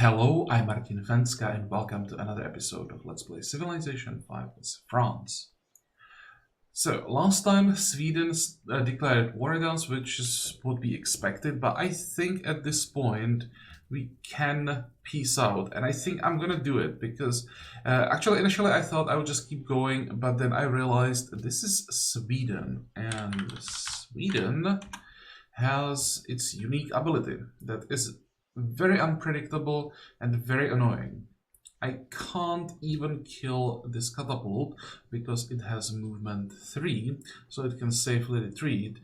Hello, I'm Martin Fencka and welcome to another episode of Let's Play Civilization 5 with France. So, last time Sweden declared war on us, which is what we expected, but I think at this point we can peace out, and I think I'm gonna do it because actually initially I thought I would just keep going, but then I realized this is Sweden, and Sweden has its unique ability that is very unpredictable and very annoying. I can't even kill this catapult because it has movement 3, so it can safely retreat.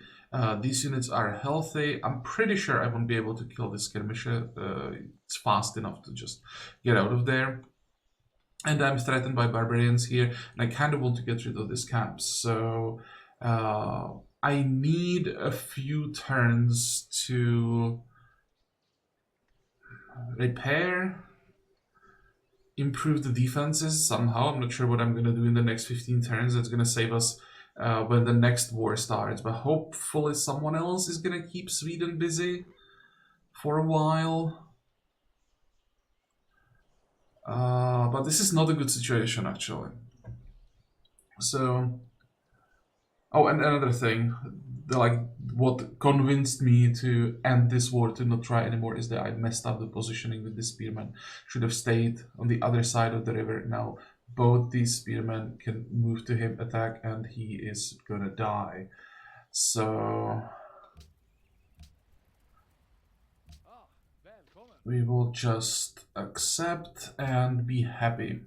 These units are healthy. I'm pretty sure I won't be able to kill this skirmisher. It's fast enough to just get out of there. And I'm threatened by barbarians here, and I kind of want to get rid of this camp. So I need a few turns to repair, improve the defenses somehow. I'm not sure what I'm going to do in the next 15 turns that's going to save us when the next war starts, but hopefully someone else is going to keep Sweden busy for a while. But this is not a good situation, actually. So, oh, and another thing, what convinced me to end this war, to not try anymore, is that I messed up the positioning with the spearmen. Should have stayed on the other side of the river. Now both these spearmen can move to him, attack, and he is gonna die. So we will just accept and be happy.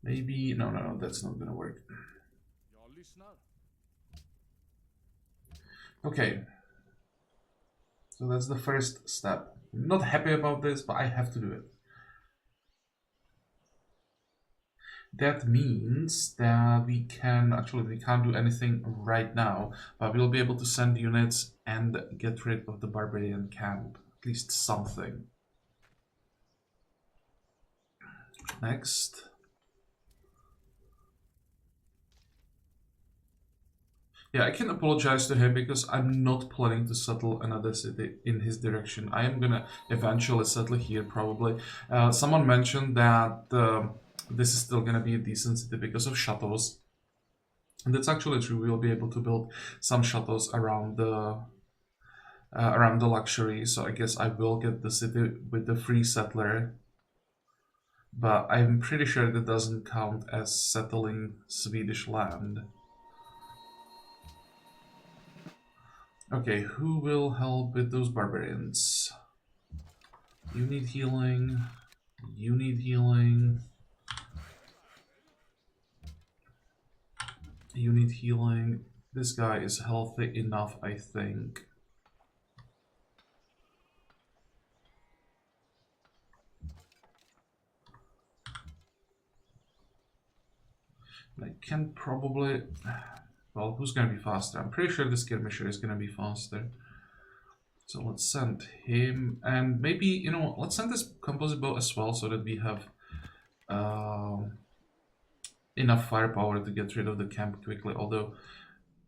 Maybe, no, that's not gonna work. Okay, so that's the first step. I'm not happy about this, but I have to do it. That means that we can't do anything right now, but we'll be able to send units and get rid of the barbarian camp. At least something. Next. Yeah, I can apologize to him because I'm not planning to settle another city in his direction. I am gonna eventually settle here, probably. Someone mentioned that this is still gonna be a decent city because of chateaus. And that's actually true. We'll be able to build some chateaus around the luxury. So I guess I will get the city with the free settler. But I'm pretty sure that doesn't count as settling Swedish land. Okay, who will help with those barbarians? You need healing. You need healing. You need healing. This guy is healthy enough, I think. I can probably... Well, who's going to be faster? I'm pretty sure the skirmisher is going to be faster. So let's send him. And maybe, you know, let's send this composite bow as well so that we have enough firepower to get rid of the camp quickly. Although,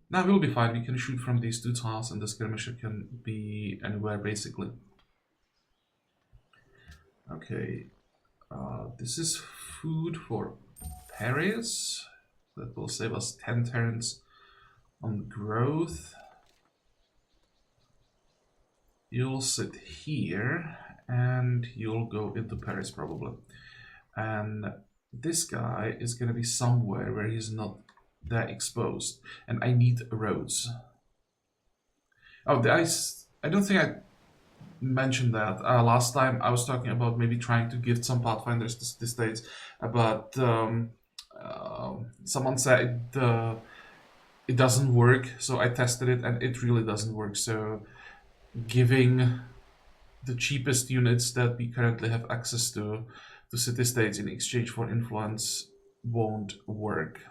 now we'll be fine. We can shoot from these two tiles and the skirmisher can be anywhere, basically. Okay. This is food for Paris. That will save us 10 turns on growth. You'll sit here and you'll go into Paris probably. And this guy is going to be somewhere where he's not that exposed. And I need roads. Oh, the ice. I don't think I mentioned that. Last time I was talking about maybe trying to gift some Pathfinders to the States. But someone said it doesn't work, so I tested it and it really doesn't work. So giving the cheapest units that we currently have access to city-states in exchange for influence won't work.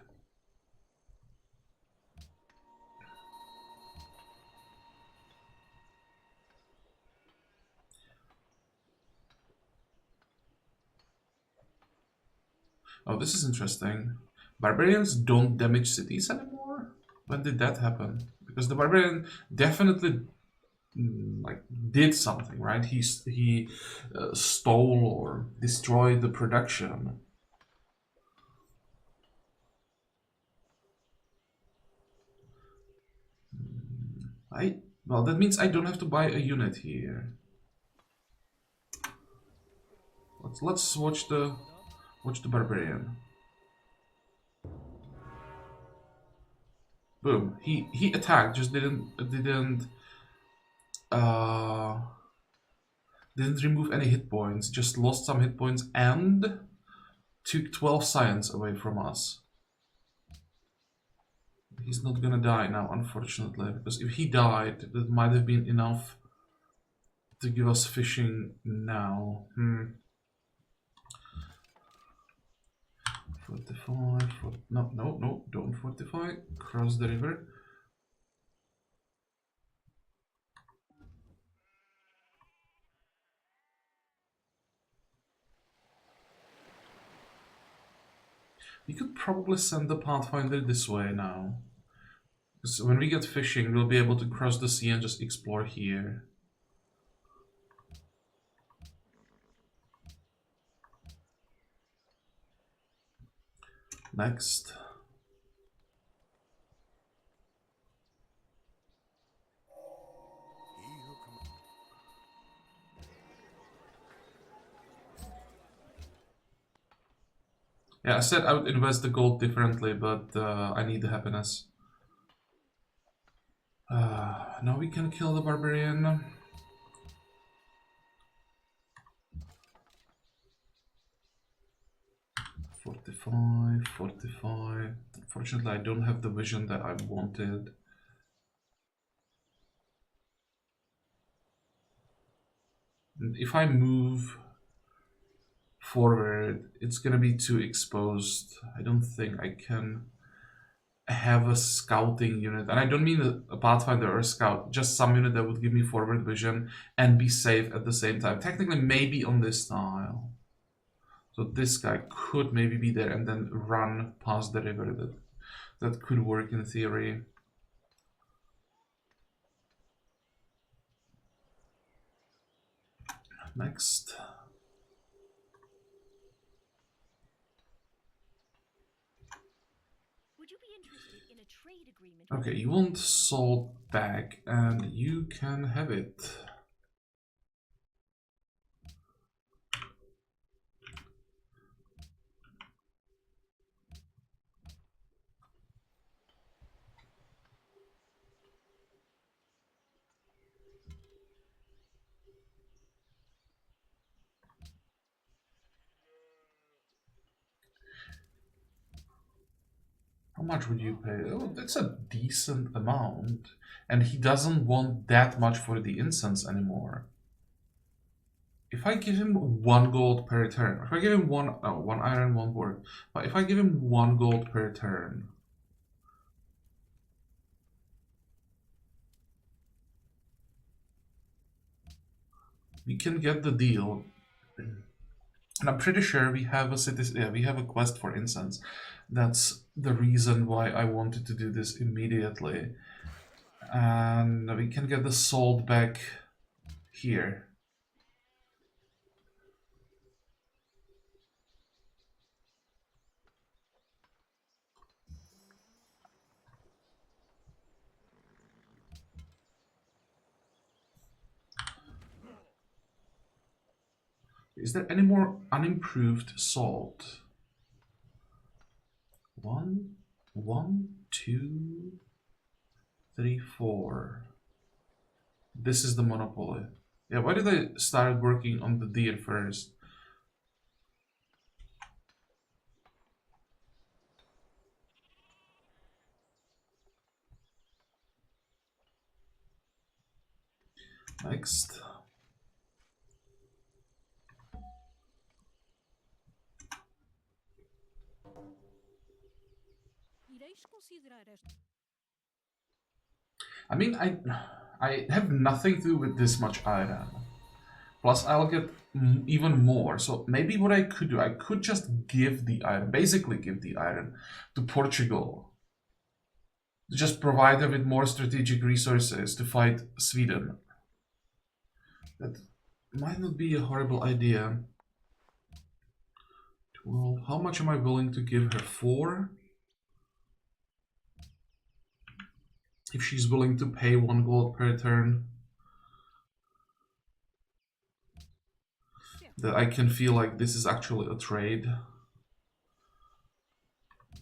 Oh, this is interesting. Barbarians don't damage cities anymore? When did that happen? Because the barbarian definitely like did something, right? He stole or destroyed the production. Well, that means I don't have to buy a unit here. Let's watch the barbarian. Boom. He attacked, just uh didn't remove any hit points, just lost some hit points and took 12 science away from us. He's not gonna die now, unfortunately, because if he died, that might have been enough to give us fishing now. 45, no, don't fortify. Cross the river. We could probably send the Pathfinder this way now. Because when we get fishing, we'll be able to cross the sea and just explore here. Next. Yeah, I said I would invest the gold differently, but I need the happiness. Now we can kill the barbarian. Fortify, fortify. Unfortunately, I don't have the vision that I wanted. And if I move forward, it's gonna be too exposed. I don't think I can have a scouting unit, and I don't mean a Pathfinder or a scout, just some unit that would give me forward vision and be safe at the same time. Technically, maybe on this tile. So this guy could maybe be there and then run past the river. That could work in theory. Next. Okay, you want salt back, and you can have it. How much would you pay? Oh, that's a decent amount. And he doesn't want that much for the incense anymore. If I give him 1 gold per turn, if I give him one iron, 1 board, but if I give him 1 gold per turn, we can get the deal. And I'm pretty sure we have a we have a quest for incense. That's the reason why I wanted to do this immediately. And we can get the salt back here. Is there any more unimproved salt? 1, 2, 3, 4. This is the monopoly. Yeah, why did I start working on the deer first? Next. I mean, I have nothing to do with this much iron. Plus, I'll get even more. So maybe what I could do, I could just give the iron, basically give the iron to Portugal. Just provide them with more strategic resources to fight Sweden. That might not be a horrible idea. 12. How much am I willing to give her? 4? If she's willing to pay 1 gold per turn, that I can feel like this is actually a trade,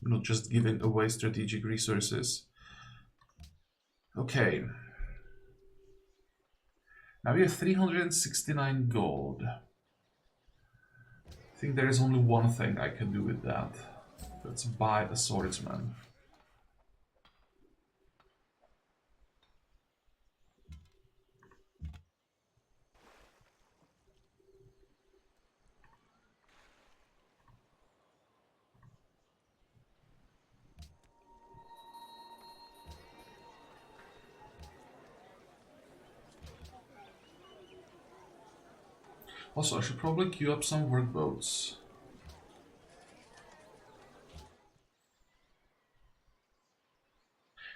not just giving away strategic resources. Okay. Now we have 369 gold. I think there is only one thing I can do with that. Let's buy a swordsman. Also, I should probably queue up some workboats.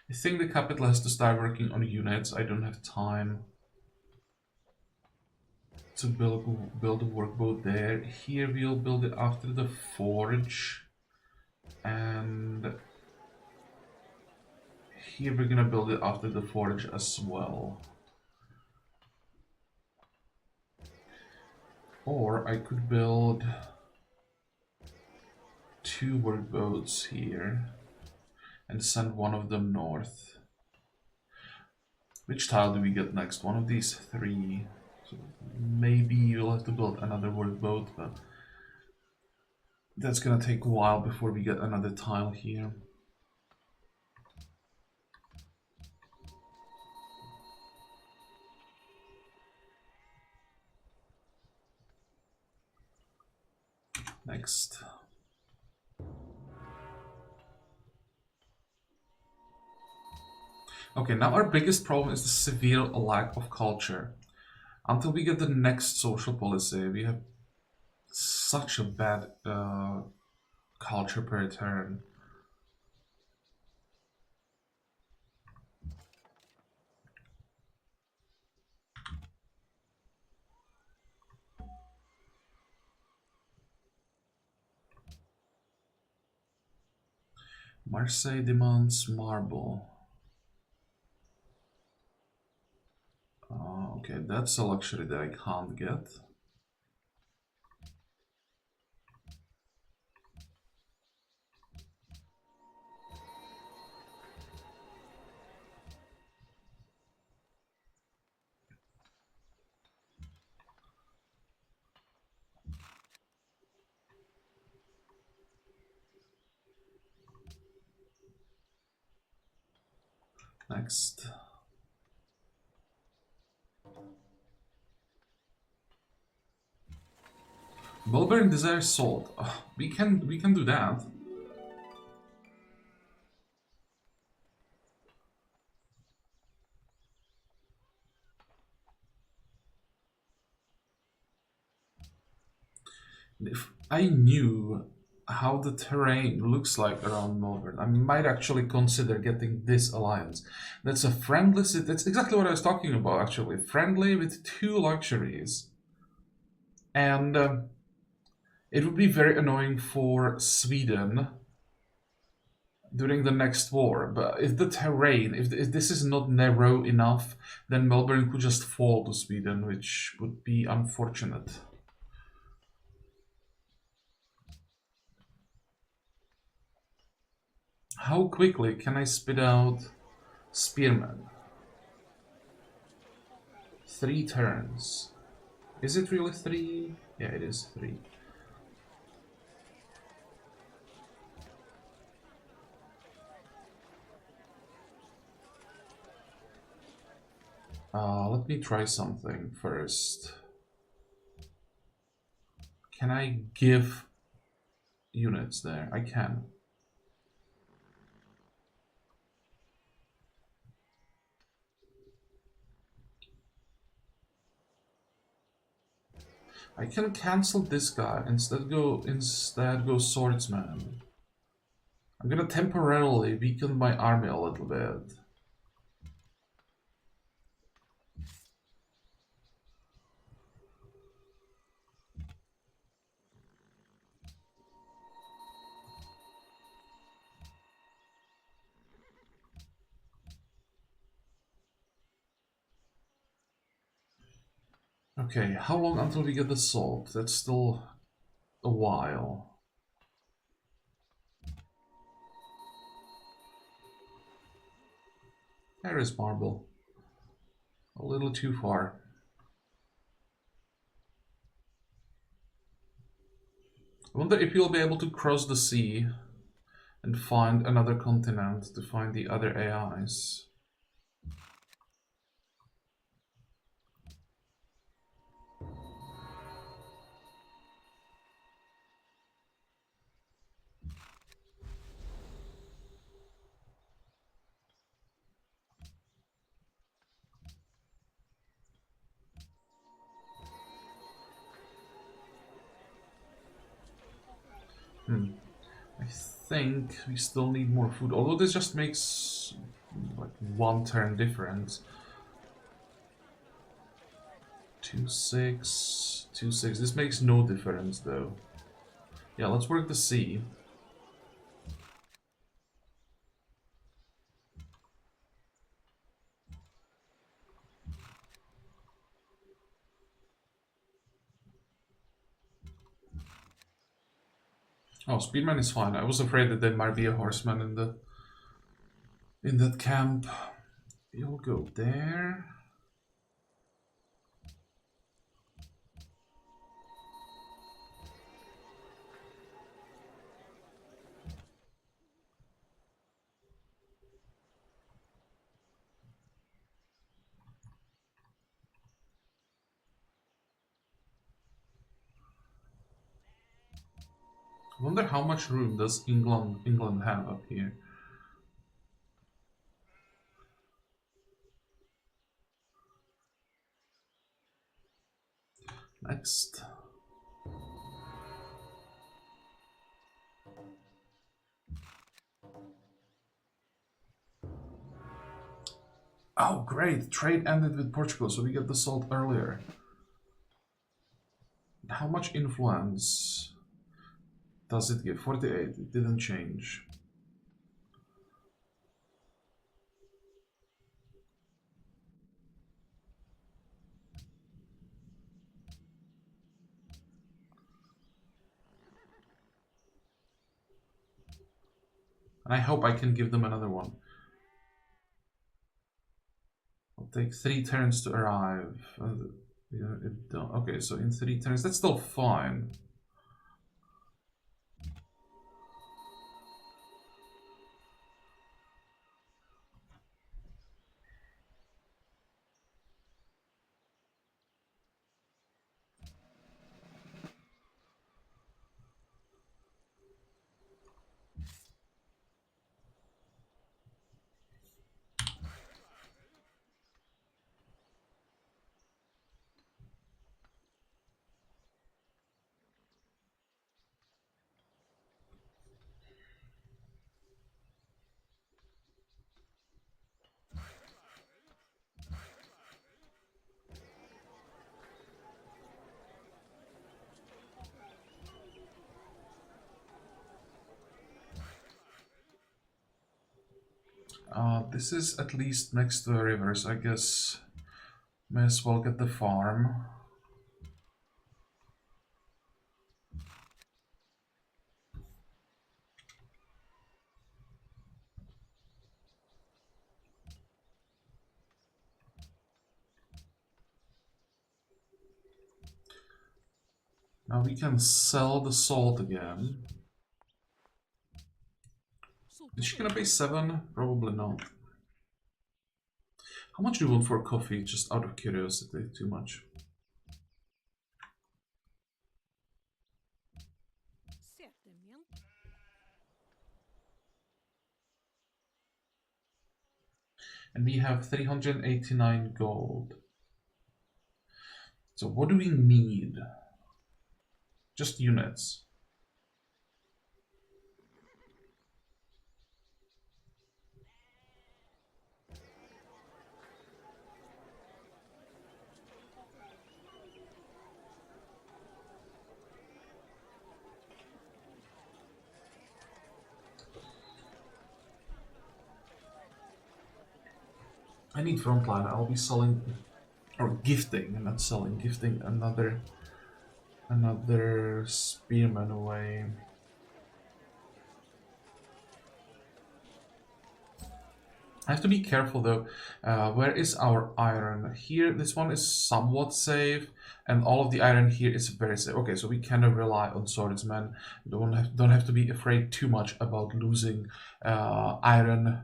I think the capital has to start working on units. I don't have time to build a workboat there. Here we'll build it after the forge. And here we're gonna build it after the forge as well. Or I could build 2 workboats here and send one of them north. Which tile do we get next? One of these 3. So maybe you'll have to build another workboat, but that's gonna take a while before we get another tile here. Next. Okay, now our biggest problem is the severe lack of culture. Until we get the next social policy, we have such a bad culture per turn. Marseille demands marble. Okay, that's a luxury that I can't get. Next. Bulberin desires salt. We can do that. If I knew how the terrain looks like around Melbourne, I might actually consider getting this alliance. That's a friendly city. That's exactly what I was talking about, actually. Friendly with 2 luxuries. And it would be very annoying for Sweden during the next war. But if the terrain, if this is not narrow enough, then Melbourne could just fall to Sweden, which would be unfortunate. How quickly can I spit out Spearman? 3 turns. Is it really 3? Yeah, it is 3. Let me try something first. Can I give units there? I can. I can cancel this guy, instead go swordsman. I'm gonna temporarily weaken my army a little bit. Okay, how long until we get the salt? That's still a while. There is marble. A little too far. I wonder if you'll be able to cross the sea and find another continent to find the other AIs. I think we still need more food, although this just makes like 1 turn difference. 2-6, 2-6. This makes no difference though. Yeah, let's work the sea. Oh, Speedman is fine. I was afraid that there might be a horseman in that camp. You'll go there. I wonder how much room does England have up here? Next. Oh, great! Trade ended with Portugal, so we get the salt earlier. How much influence does it give? 48. It didn't change. And I hope I can give them another one. I'll take 3 turns to arrive. Okay, so in 3 turns, that's still fine. This is at least next to the rivers, I guess. May as well get the farm. Now we can sell the salt again. Is she gonna pay 7? Probably not. How much do you want for coffee? Just out of curiosity, too much. And we have 389 gold. So what do we need? Just units. I need frontline. I'll be selling or gifting, not selling, gifting another spearman away. I have to be careful though. Where is our iron? Here, this one is somewhat safe, and all of the iron here is very safe. Okay, so we kind of rely on swordsmen. Don't have to be afraid too much about losing iron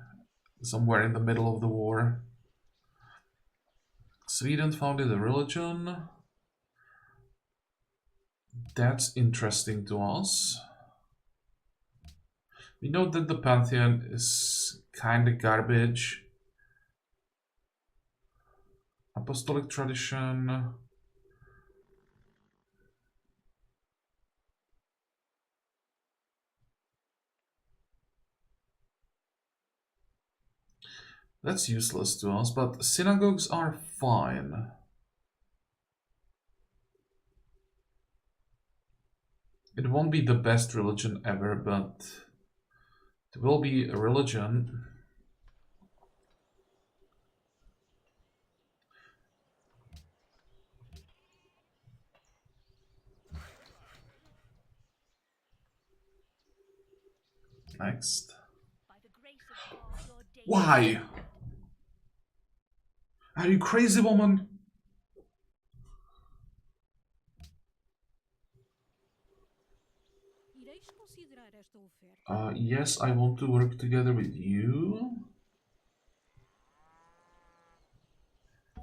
somewhere in the middle of the war. Sweden founded a religion. That's interesting to us. We know that the pantheon is kind of garbage. Apostolic tradition. That's useless to us, but synagogues are fine. It won't be the best religion ever, but it will be a religion. Next. Why? Are you crazy, woman? Yes, I want to work together with you.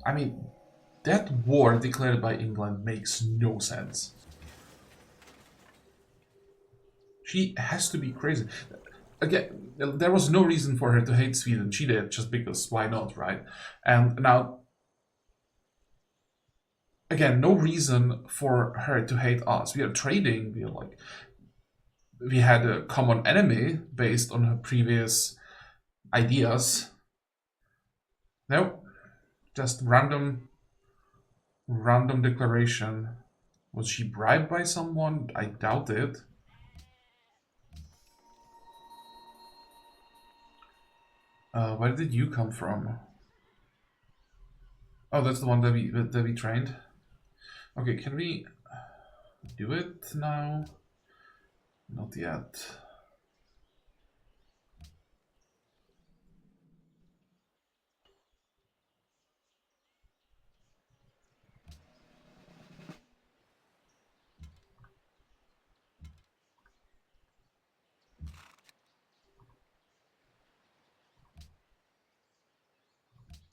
I mean, that war declared by England makes no sense. She has to be crazy. Again, there was no reason for her to hate Sweden. She did just because why not, right? And now, again, no reason for her to hate us. We are trading. We had a common enemy based on her previous ideas. No, just random declaration. Was she bribed by someone? I doubt it. Where did you come from? Oh, that's the one that we trained. Okay, can we do it now? Not yet.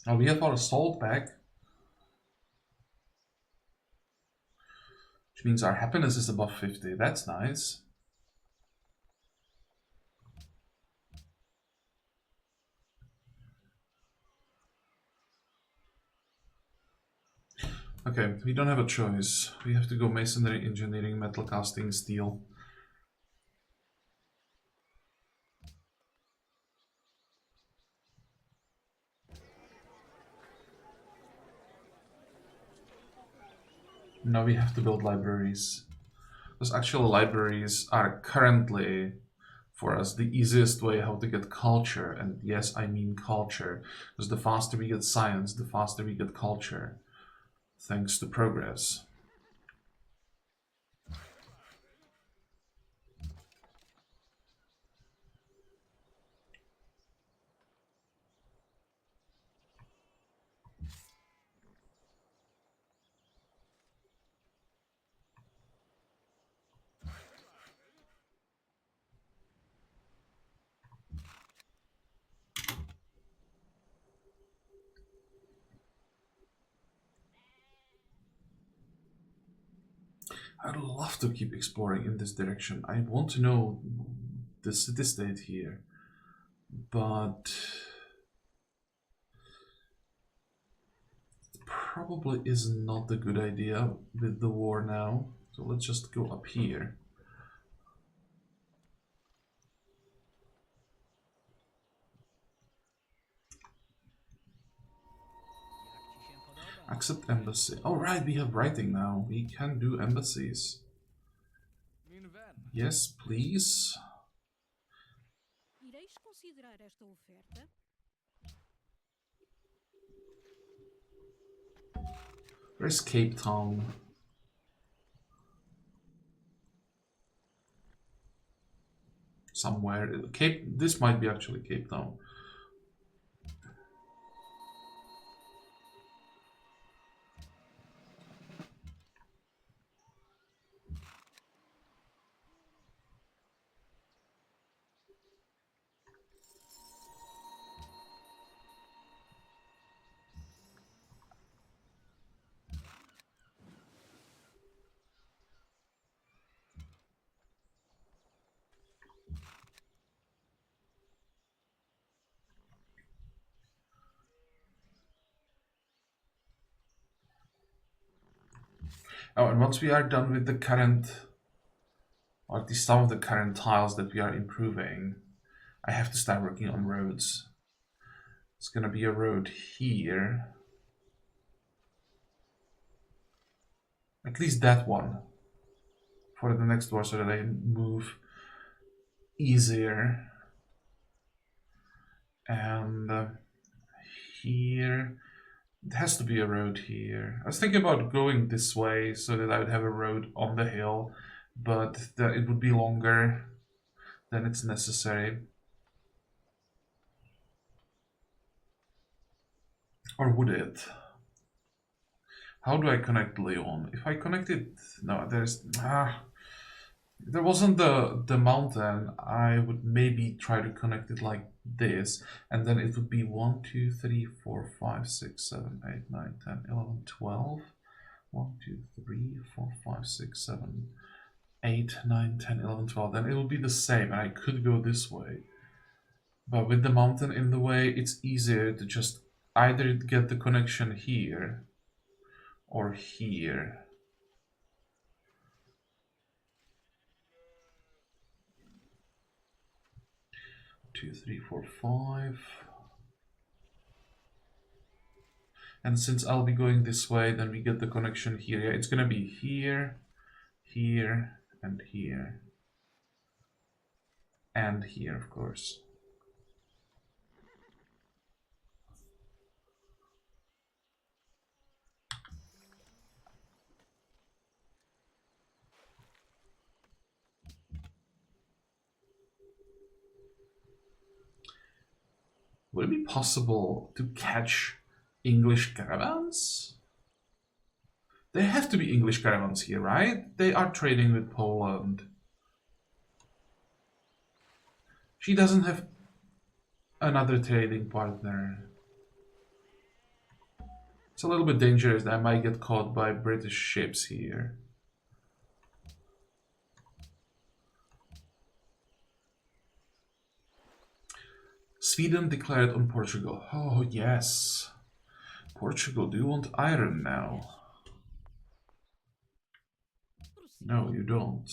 Oh, we have our assault back. Which means our happiness is above 50. That's nice. Okay, we don't have a choice. We have to go masonry, engineering, metal casting, steel. Now we have to build libraries. Because actual libraries are currently, for us, the easiest way how to get culture. And yes, I mean culture. Because the faster we get science, the faster we get culture. Thanks to progress. I'd love to keep exploring in this direction. I want to know the city state here. But it probably is not a good idea with the war now. So let's just go up here. Accept embassy. All right, we have writing now. We can do embassies. Yes, please. Where's Cape Town? Somewhere. This might be actually Cape Town. Oh, and once we are done with the current, or at least some of the current tiles that we are improving, I have to start working on roads. It's gonna be a road here. At least that one. For the next door so that I move easier. And here, it has to be a road here. I was thinking about going this way so that I would have a road on the hill, but it would be longer than it's necessary. Or would it? How do I connect Leon? If I connect it, no, there wasn't the mountain. I would maybe try to connect it like this, and then it would be 1, 2, 3, 4, 5, 6, 7, 8, 9, 10, 11, 12. 1, 2, 3, 4, 5, 6, 7, 8, 9, 10, 11, 12. Then it will be the same, and I could go this way. But with the mountain in the way, it's easier to just either get the connection here or here. 2, 3, 4, 5. And since I'll be going this way, then we get the connection here. Yeah, it's gonna be here, here, and here. And here, of course. Would it be possible to catch English caravans? There have to be English caravans here, right? They are trading with Poland. She doesn't have another trading partner. It's a little bit dangerous that I might get caught by British ships here. Sweden declared on Portugal. Oh, yes. Portugal, do you want iron now? No, you don't.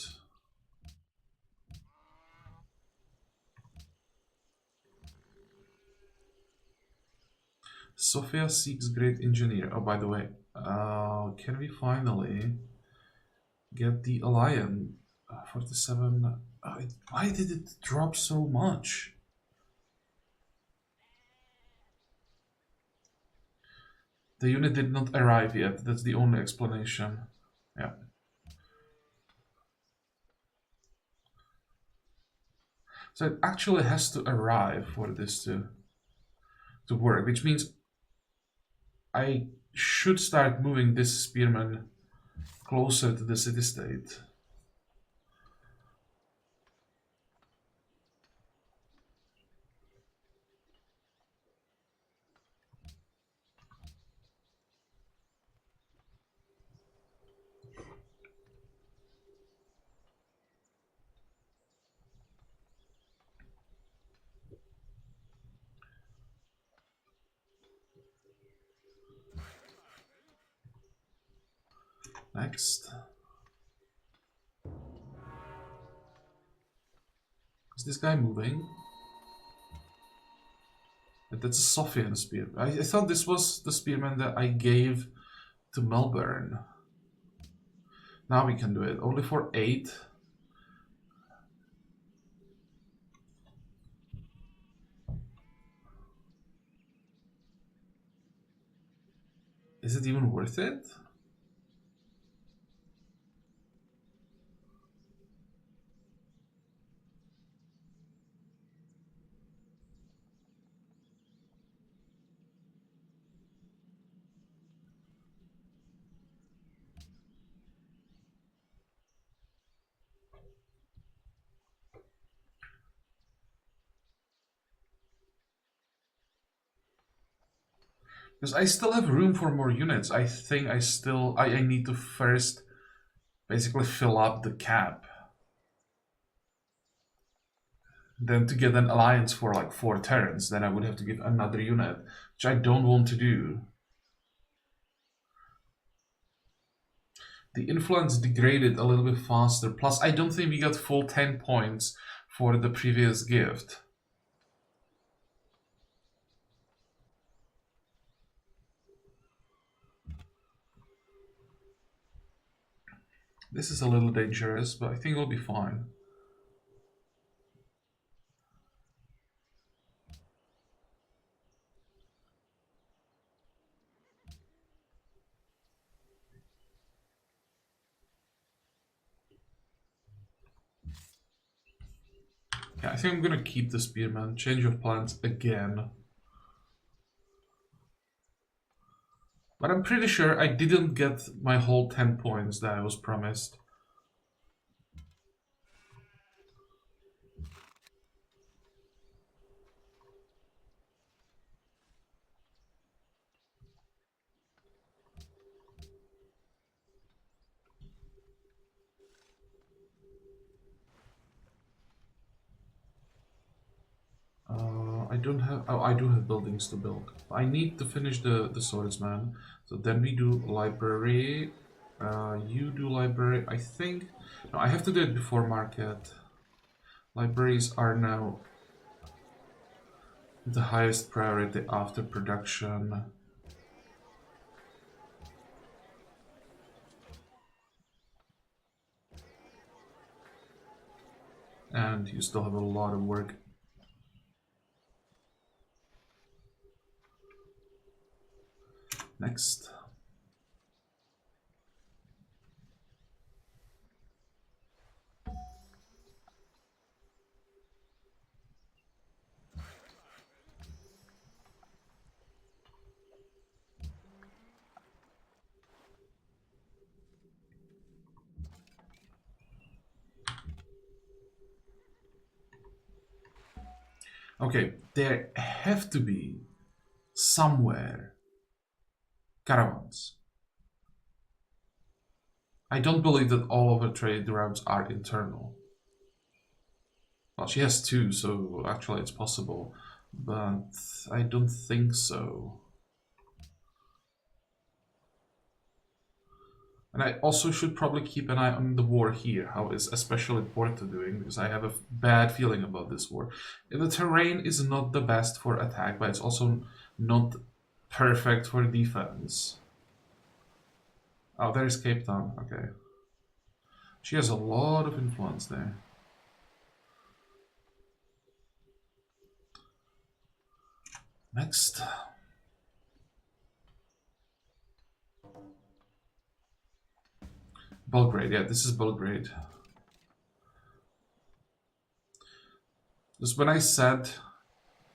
Sofia seeks great engineer. Oh, by the way, can we finally get the alliance? 47. Why did it drop so much? The unit did not arrive yet. That's the only explanation. Yeah. So it actually has to arrive for this to work, which means I should start moving this spearman closer to the city-state. Next. Is this guy moving? That's a Sophian spear. I thought this was the spearman that I gave to Melbourne. Now we can do it. Only for 8. Is it even worth it? Because I still have room for more units. I think I need to first basically fill up the cap. Then to get an alliance for like 4 turns, then I would have to give another unit, which I don't want to do. The influence degraded a little bit faster. Plus, I don't think we got full 10 points for the previous gift. This is a little dangerous, but I think it'll be fine. Yeah, I think I'm gonna keep the spearman. Change of plans again. But I'm pretty sure I didn't get my whole 10 points that I was promised. I don't have. Oh, I do have buildings to build. I need to finish the swordsman. So then we do library. You do library. I think. No, I have to do it before market. Libraries are now the highest priority after production. And you still have a lot of work. Next. Okay, there have to be somewhere caravans. I don't believe that all of the trade routes are internal. Well, she has 2, so actually it's possible, but I don't think so. And I also should probably keep an eye on the war here, how is especially Porto doing, because I have a bad feeling about this war. The terrain is not the best for attack, but it's also not perfect for defense. Oh, there's Cape Town, okay. She has a lot of influence there. Next. Belgrade, yeah, this is Belgrade. Just when I said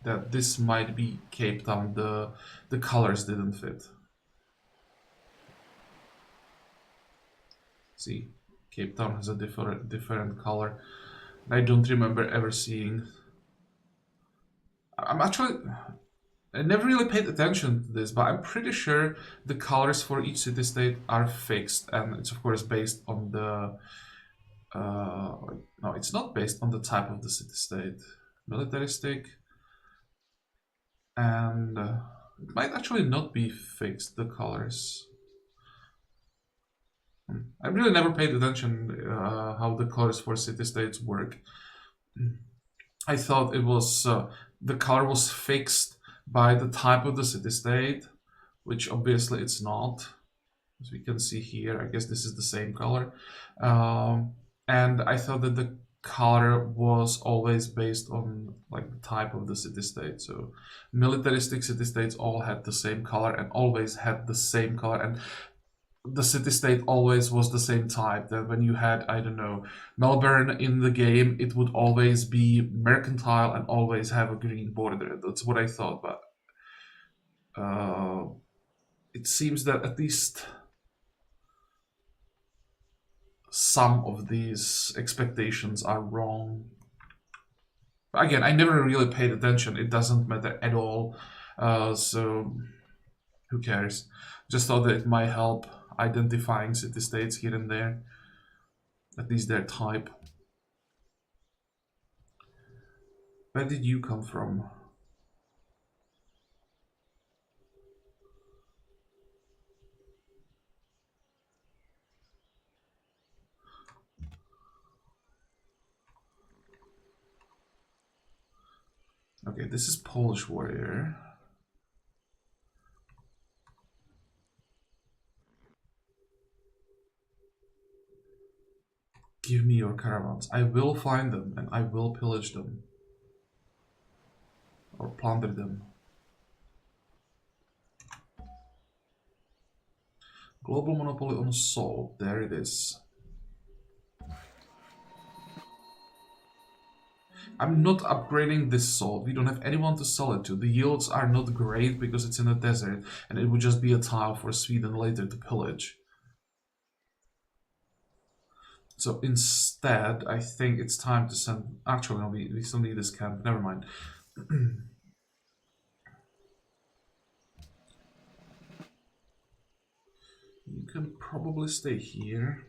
that this might be Cape Town, the colors didn't fit. See, Cape Town has a different color. I don't remember ever seeing. I never really paid attention to this, but I'm pretty sure the colors for each city-state are fixed, and it's of course based on the. No, it's not based on the type of the city-state. Militaristic, and it might actually not be fixed, the colors. I really never paid attention how the colors for city-states work. I thought it was the color was fixed by the type of the city-state, which obviously it's not. As we can see here, I guess this is the same color. And I thought that the color was always based on like the type of the city-state. So militaristic city-states all had the same color and always had the same color, and the city-state always was the same type. That when you had, I don't know, Melbourne in the game, it would always be mercantile and always have a green border. That's what I thought, but it seems that at least some of these expectations are wrong. Again, I never really paid attention. It doesn't matter at all. So Who cares? Just thought that it might help identifying city-states here and there. At least their type. Where did you come from? Okay, this is Polish warrior. Give me your caravans. I will find them and I will pillage them. Or plunder them. Global monopoly on salt. There it is. I'm not upgrading this salt. We don't have anyone to sell it to. The yields are not great because it's in a desert, and it would just be a tile for Sweden later to pillage. So instead, I think it's time to send... Actually, no, we still need this camp. Never mind. You can probably stay here.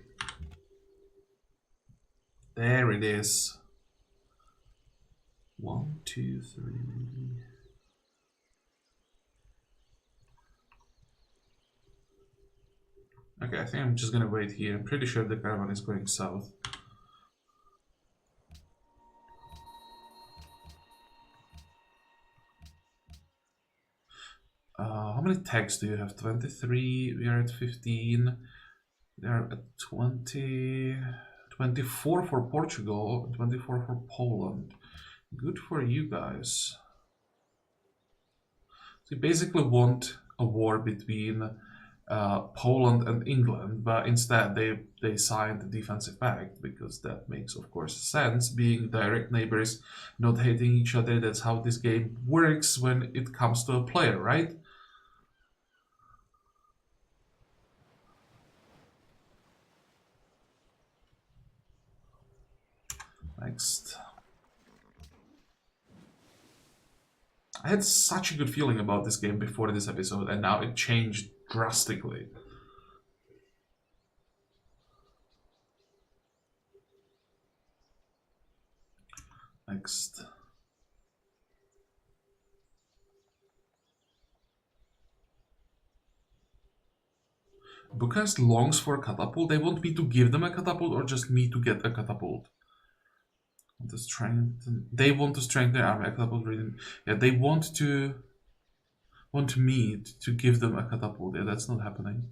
There it is. 1, 2, 3... Okay, I think I'm just gonna wait here. I'm pretty sure the caravan is going south. How many tags do you have? 23, we are at 15. We are at 20, 24 for Portugal, 24 for Poland. Good for you guys. So you basically want a war between Poland and England, but instead they signed the defensive pact because that makes, of course, sense. Being direct neighbors, not hating each other, that's how this game works when it comes to a player, right? Next. I had such a good feeling about this game before this episode, and now it changed drastically. Next. Bucharest longs for a catapult. They want me to give them a catapult or just me to get a catapult? To strengthen. They want to strengthen their army. A catapult reading. Yeah, they want me to give them a catapult. Yeah, that's not happening.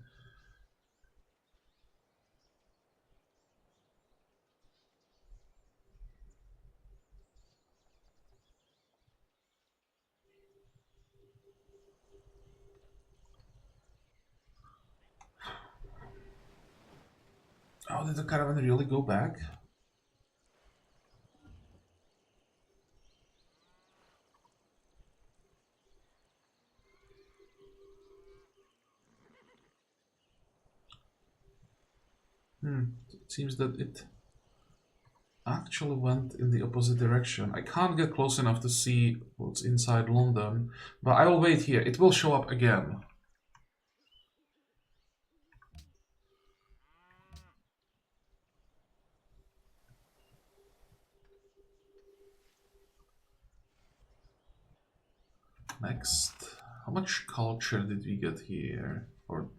Oh, did the caravan really go back? It seems that it actually went in the opposite direction. I can't get close enough to see what's inside London, but I'll wait here. It will show up again. Next. How much culture did we get here? Or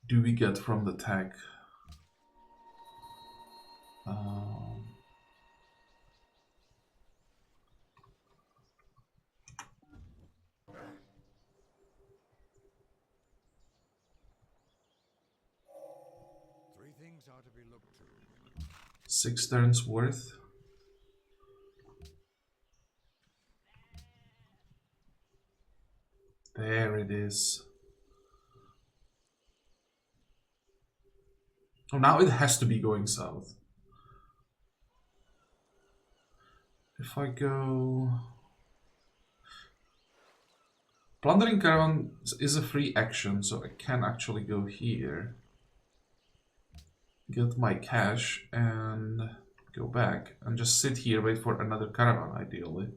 do we get from the tag? Three things are to be looked to. 6 turns worth. There it is. Oh, now it has to be going south. If I go... Plundering caravans is a free action, so I can actually go here. Get my cash and go back. And just sit here, wait for another caravan, ideally.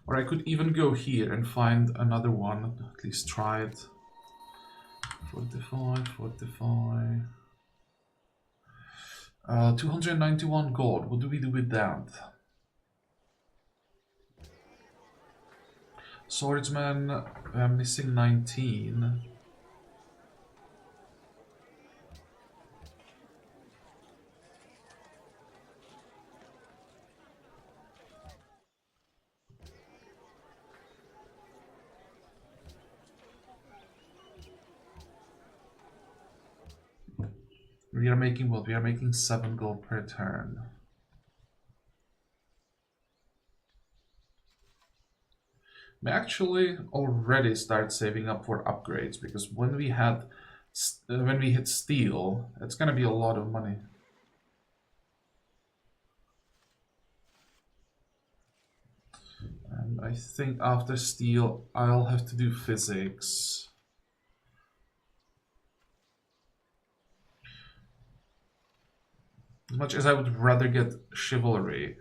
Or I could even go here and find another one, at least try it. Fortify, fortify. 291 gold, what do we do with that? Swordsman, I'm missing 19. We are making what? We are making 7 gold per turn. We actually already start saving up for upgrades because when we hit steel, it's gonna be a lot of money. And I think after steel, I'll have to do physics. As much as I would rather get chivalry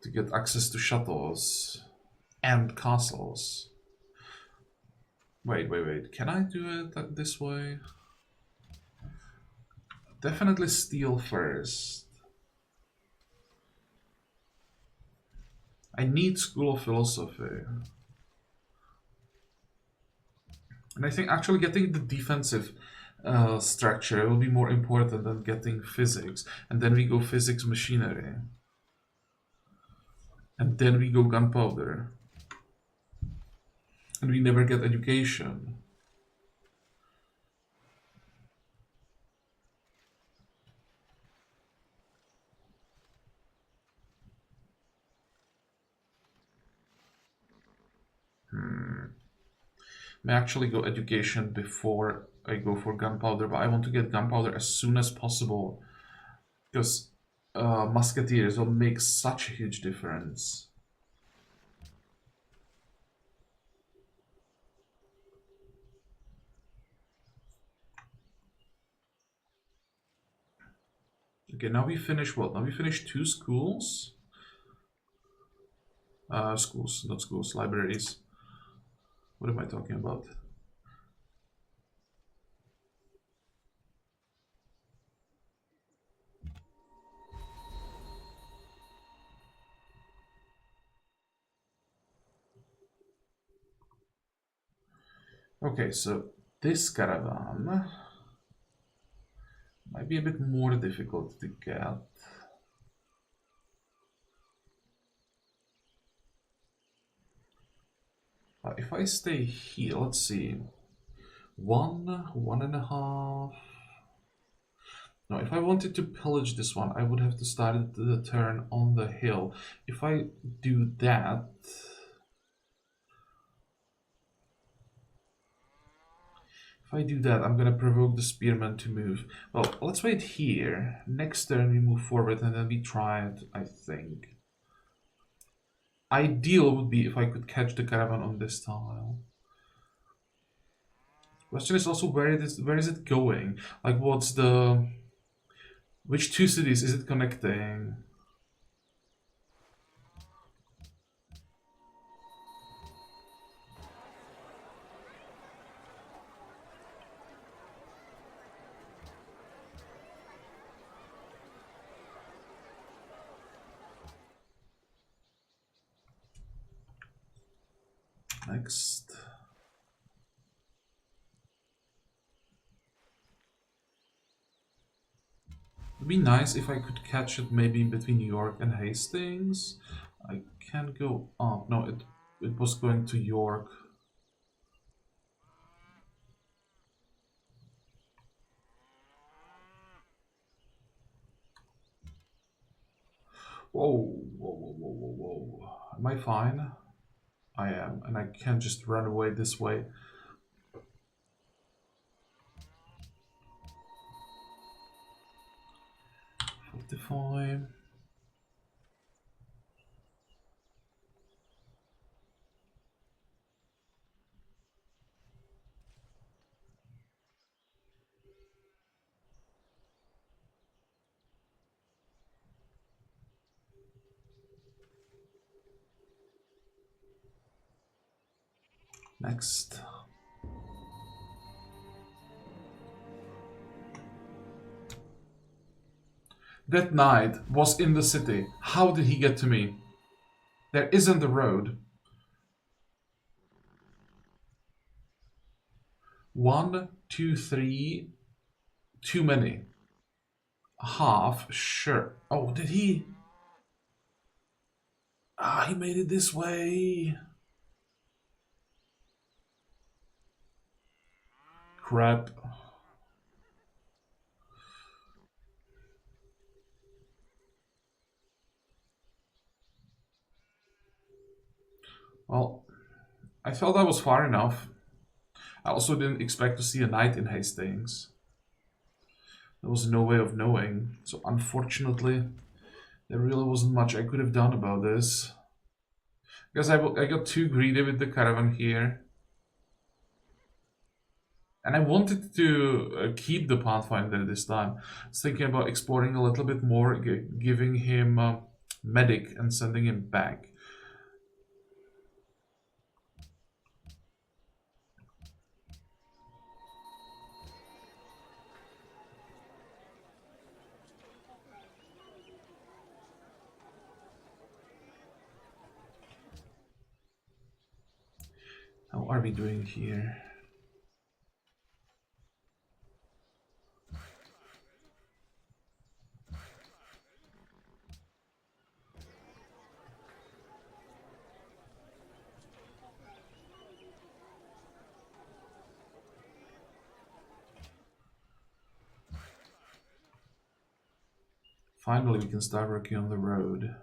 to get access to shuttles and castles. Wait, wait, wait. Can I do it this way? Definitely steel first. I need School of Philosophy. And I think actually getting the defensive structure will be more important than getting physics. And then we go physics machinery. And then we go gunpowder. And we never get education. May actually go education before I go for gunpowder, but I want to get gunpowder as soon as possible because musketeers will make such a huge difference. Okay, now we finish what? Now we finish 2 schools. Schools, not schools, libraries. What am I talking about? Okay, so this caravan might be a bit more difficult to get. If I stay here, let's see. 1.5. No, if I wanted to pillage this one, I would have to start the turn on the hill. If I do that... If I do that, I'm gonna provoke the spearman to move. Well, let's wait here. Next turn we move forward and then we try it, I think. Ideal would be if I could catch the caravan on this tile. Question is also where is it going? Like what's the... Which 2 cities is it connecting? Next. It'd be nice if I could catch it maybe between York and Hastings. I can't go up. No, it was going to York. Whoa, whoa, whoa, whoa, whoa, whoa. Am I fine? I am, and I can't just run away this way. Fortify. Next. That knight was in the city. How did he get to me? There isn't a road. 1, 2, 3. Too many. Half, sure. Oh, did he? Ah, he made it this way. Crap. Well, I felt I was far enough. I also didn't expect to see a knight in Hastings. There was no way of knowing, so unfortunately, there really wasn't much I could have done about this. Because I got too greedy with the caravan here. And I wanted to keep the Pathfinder this time. I was thinking about exploring a little bit more, giving him medic and sending him back. How are we doing here? Finally, we can start working on the road.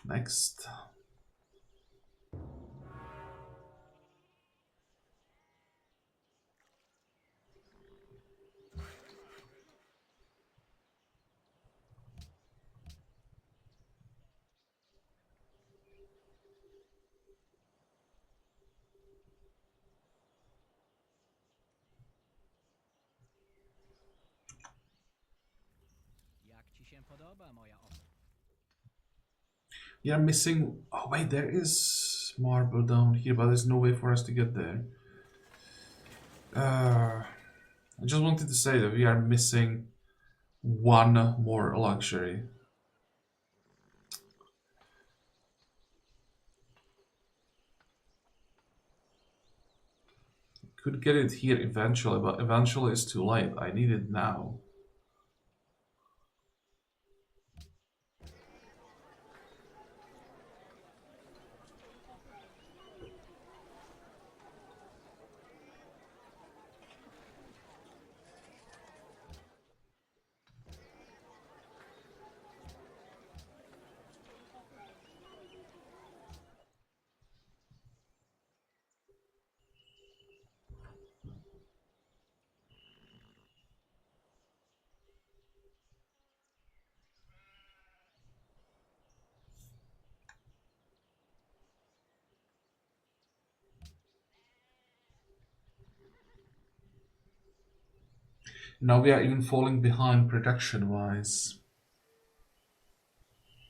Next. Jak ci się podoba moja oferta? Yeah, missing. Oh, wait, there is marble down here, but there's no way for us to get there. I just wanted to say that we are missing one more luxury. Could get it here eventually, but eventually it's too late. I need it now. Now we are even falling behind production-wise.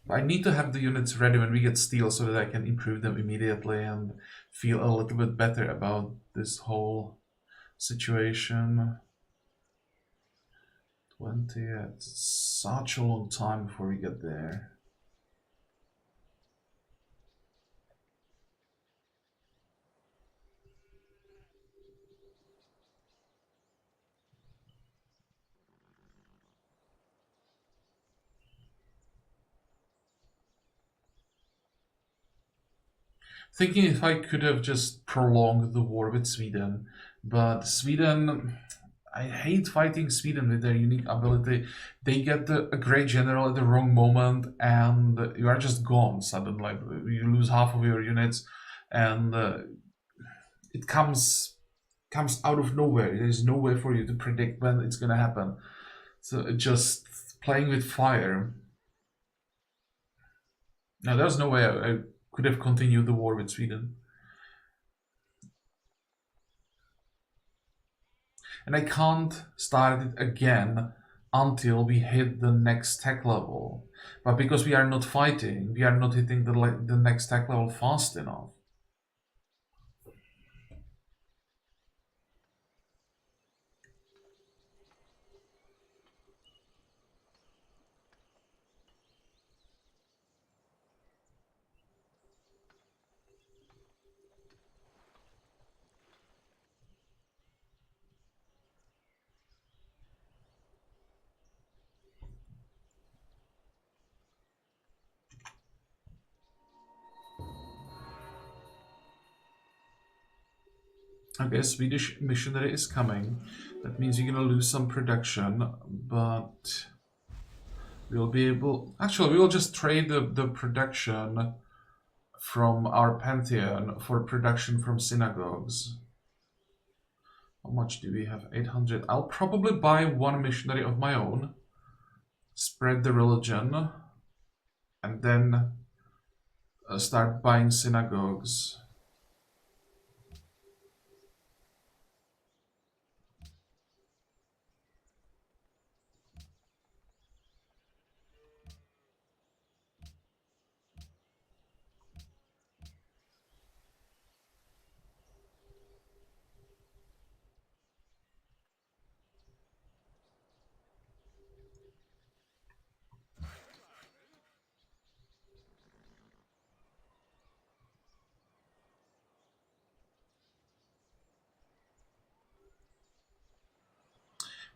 I need to have the units ready when we get steel so that I can improve them immediately and feel a little bit better about this whole situation. 20, it's such a long time before we get there. Thinking if I could have just prolonged the war with Sweden, but Sweden, I hate fighting Sweden with their unique ability. They get a great general at the wrong moment, and you are just gone suddenly. You lose half of your units, and it comes out of nowhere. There's no way for you to predict when it's gonna happen. So it just playing with fire. Now there's no way I could have continued the war with Sweden. And I can't start it again until we hit the next tech level. But because we are not fighting, we are not hitting the next tech level fast enough. Okay, Swedish missionary is coming. That means you're gonna lose some production, but we'll be able. Actually, we will just trade the production from our pantheon for production from synagogues. How much do we have? 800. I'll probably buy one missionary of my own, spread the religion, and then start buying synagogues.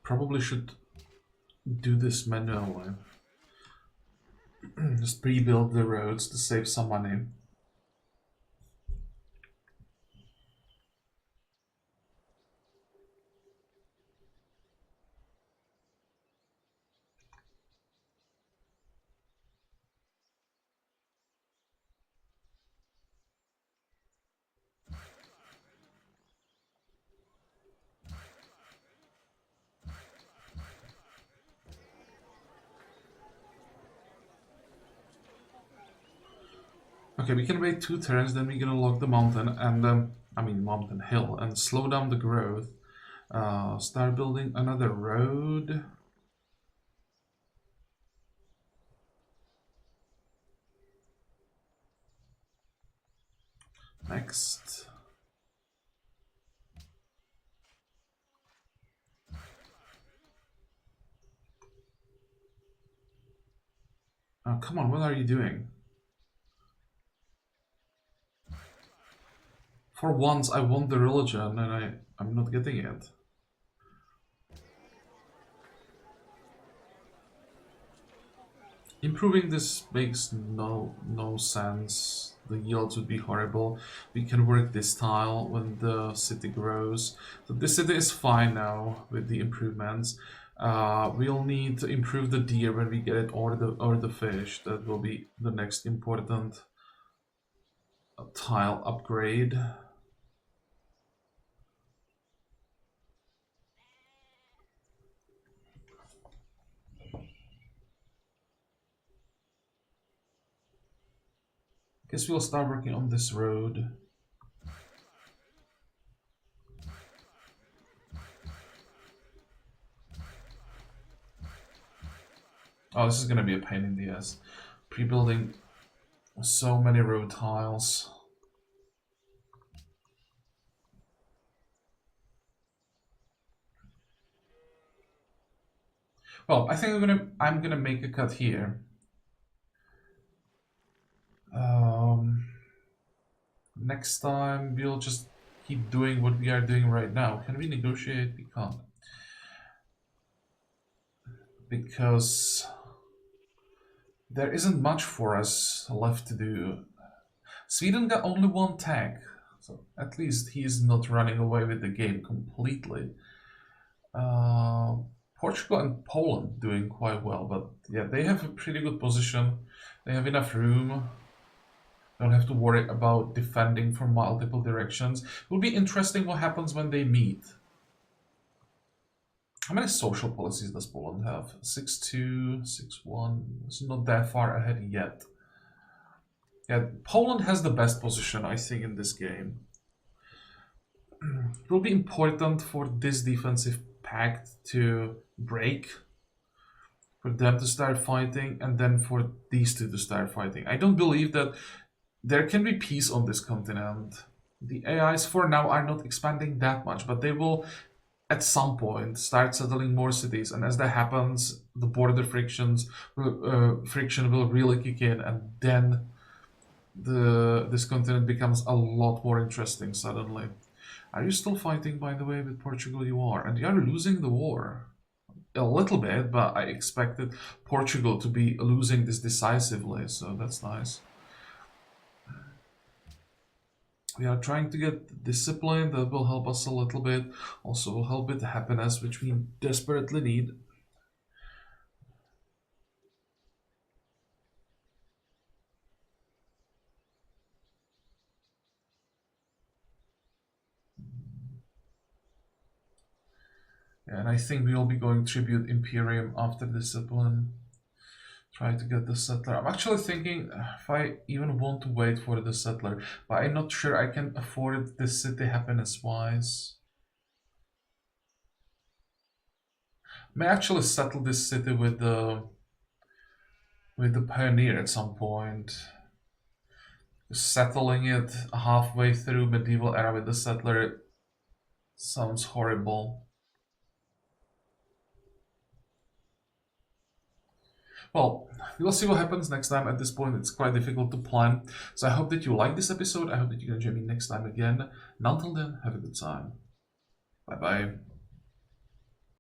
Probably should do this manually. Just pre-build the roads to save some money. Okay, we can wait 2 turns, then we're gonna lock the mountain and I mean mountain hill and slow down the growth. Start building another road. Next. Oh, come on, what are you doing? For once, I want the religion and I'm not getting it. Improving this makes no sense. The yields would be horrible. We can work this tile when the city grows. So this city is fine now with the improvements. We'll need to improve the deer when we get it, or the fish. That will be the next important tile upgrade. Guess we'll start working on this road. Oh, this is gonna be a pain in the ass. Pre-building so many road tiles. Well, I think I'm gonna make a cut here. Next time we'll just keep doing what we are doing right now. Can we negotiate? We can't. Because there isn't much for us left to do. Sweden got only 1 tech, so at least he's not running away with the game completely. Portugal and Poland doing quite well, but yeah, they have a pretty good position. They have enough room. Don't have to worry about defending from multiple directions. It will be interesting what happens when they meet. How many social policies does Poland have? 6-2, 6-1. It's not that far ahead yet. Yeah, Poland has the best position, I think, in this game. It will be important for this defensive pact to break for them to start fighting, and then for these two to start fighting. I don't believe that there can be peace on this continent. The AIs for now are not expanding that much, but they will at some point start settling more cities, and as that happens, the border friction will really kick in, and then this continent becomes a lot more interesting suddenly. Are you still fighting, by the way, with Portugal? You are, and you are losing the war a little bit, but I expected Portugal to be losing this decisively, so that's nice. We are trying to get discipline, that will help us a little bit. Also will help with happiness, which we desperately need. And I think we will be going tribute Imperium after discipline. Try to get the settler. I'm actually thinking if I even want to wait for the settler, but I'm not sure I can afford this city happiness wise. May actually settle this city with the pioneer at some point. Settling it halfway through medieval era with the settler sounds horrible. Well, we'll see what happens next time. At this point, it's quite difficult to plan. So I hope that you like this episode. I hope that you can join me next time again. And until then, have a good time. Bye bye.